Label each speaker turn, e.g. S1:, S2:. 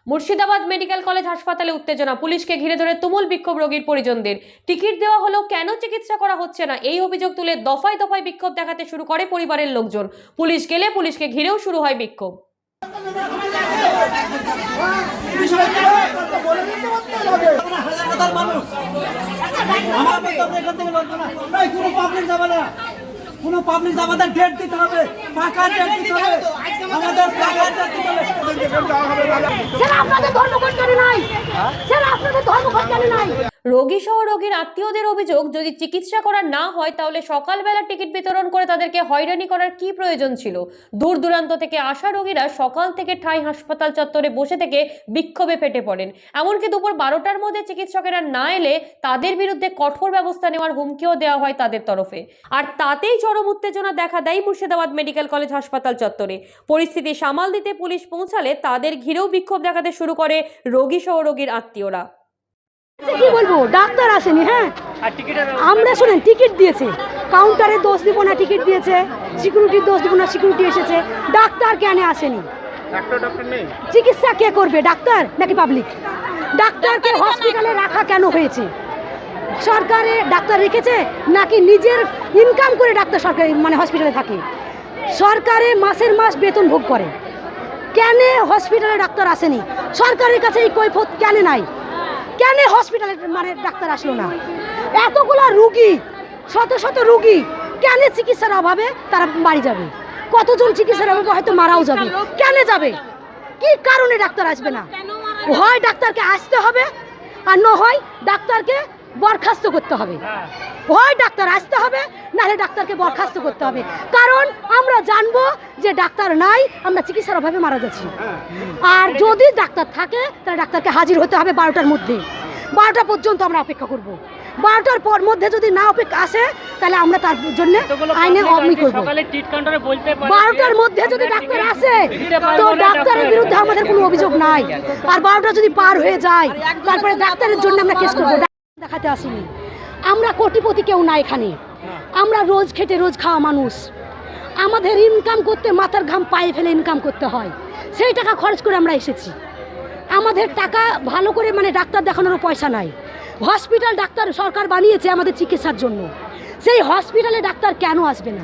S1: Murshidabad medical college হাসপাতালে উত্তেজনা, পুলিশকে ঘিরে ধরে তুমুল বিক্ষোভ রোগীর পরিজনদের। টিকিট দেওয়া হলেও কেন চিকিৎসা করা হচ্ছে না, এই অভিযোগ তুলে দফায় দফায় বিক্ষোভ দেখাতে শুরু করে পরিবারের লোকজন। পুলিশ গেলে পুলিশকে ঘিরেও শুরু হয় বিক্ষোভ।
S2: কোনো পাবলিক আমাদের ডেট দিতে হবে, টাকা ডেট দিতে হবে, আমাদের টাকা ডেট দিতে হবে।
S3: সেটা আপনাদের ধর্মঘটকারী নাই, সেটা আপনাদের ধর্মঘটকারী নাই।
S1: রোগী সহ রোগীর আত্মীয়দের অভিযোগ, যদি চিকিৎসা করা না হয় তাহলে সকালবেলা টিকিট বিতরণ করে তাদেরকে হয়রানি করার কি প্রয়োজন ছিল। দূর দূরান্ত থেকে আসা রোগীরা সকাল থেকে ঠাই হাসপাতাল চত্বরে বসে থেকে বিক্ষোভে ফেটে পড়েন। এমনকি দুপুর 12টার মধ্যে চিকিৎসকেরা না এলে তাদের বিরুদ্ধে কঠোর ব্যবস্থা নেওয়ার হুমকিও দেওয়া হয় তাদের তরফে। আর তাতেই চরম উত্তেজনা দেখা দেয় মুর্শিদাবাদ মেডিকেল কলেজ হাসপাতাল চত্বরে। পরিস্থিতি সামাল দিতে পুলিশ পৌঁছালে তাদের ঘিরেও বিক্ষোভ দেখাতে শুরু করে রোগী সহ রোগীর আত্মীয়রা।
S3: কি বলবো, ডাক্তার আসেনি। হ্যাঁ, আমরা শুনেন টিকিট দিয়েছে, কাউন্টারে দোষ দিব না, টিকিট দিয়েছে, সিকিউরিটির দোষ দিব না, সিকিউরিটি এসেছে, ডাক্তার কেন আসেনি? চিকিৎসা কে করবে, ডাক্তার নাকি পাবলিক? ডাক্তারকে হসপিটালে রাখা কেন হয়েছে? সরকারে ডাক্তার রেখেছে নাকি নিজের ইনকাম করে ডাক্তার সরকারি হসপিটালে থাকে? সরকারে মাসের মাস বেতন ভোগ করে, কেন হসপিটালে ডাক্তার আসেনি? সরকারের কাছে এই কৈফিয়ত কেন নাই? কেন হসপিটালে ডাক্তার আসলো না? এতগুলা রুগী, শত শত রুগী, কেন চিকিৎসার অভাবে তারা বাড়ি যাবে? কতজন চিকিৎসার অভাবে হয়তো মারাও যাবে, কেন যাবে? কি কারণে ডাক্তার আসবে না? হয় ডাক্তারকে আসতে হবে, আর না হয় ডাক্তারকে বরখাস্ত করতে হবে। হয় ডাক্তার আসতে হবে, নাহলে ডাক্তারকে বরখাস্ত করতে হবে। কারণ আমরা জানবো যে ডাক্তার নাই, আমরা চিকিৎসার অভাবে মারা যাচ্ছি। আর যদি ডাক্তার থাকে তাহলে ডাক্তারকে হাজির হতে হবে 12টার মধ্যে। 12টা পর্যন্ত আমরা অপেক্ষা করব। 12টার পর মধ্যে যদি না অপেক্ষা আসে তাহলে আমরা তার জন্য আইনে অবমি করব। 12টার মধ্যে যদি ডাক্তার আসে তো ডাক্তারের বিরুদ্ধে আমাদের কোনো অভিযোগ নাই। আর 12টা যদি পার হয়ে যায় তারপরে ডাক্তারের জন্য আমরা কেস করব। দেখাতে আসিনি, আমরা কোটিপতি কেউ না এখানে। আমরা রোজ খেটে রোজ খাওয়া মানুষ, আমাদের ইনকাম করতে মাথার ঘাম পায়ে ফেলে ইনকাম করতে হয়। সেই টাকা খরচ করে আমরা এসেছি। আমাদের টাকা ভালো করে ডাক্তার দেখানোরও পয়সা নাই। হসপিটাল ডাক্তার সরকার বানিয়েছে আমাদের চিকিৎসার জন্য, সেই হসপিটালে ডাক্তার কেন আসবে না?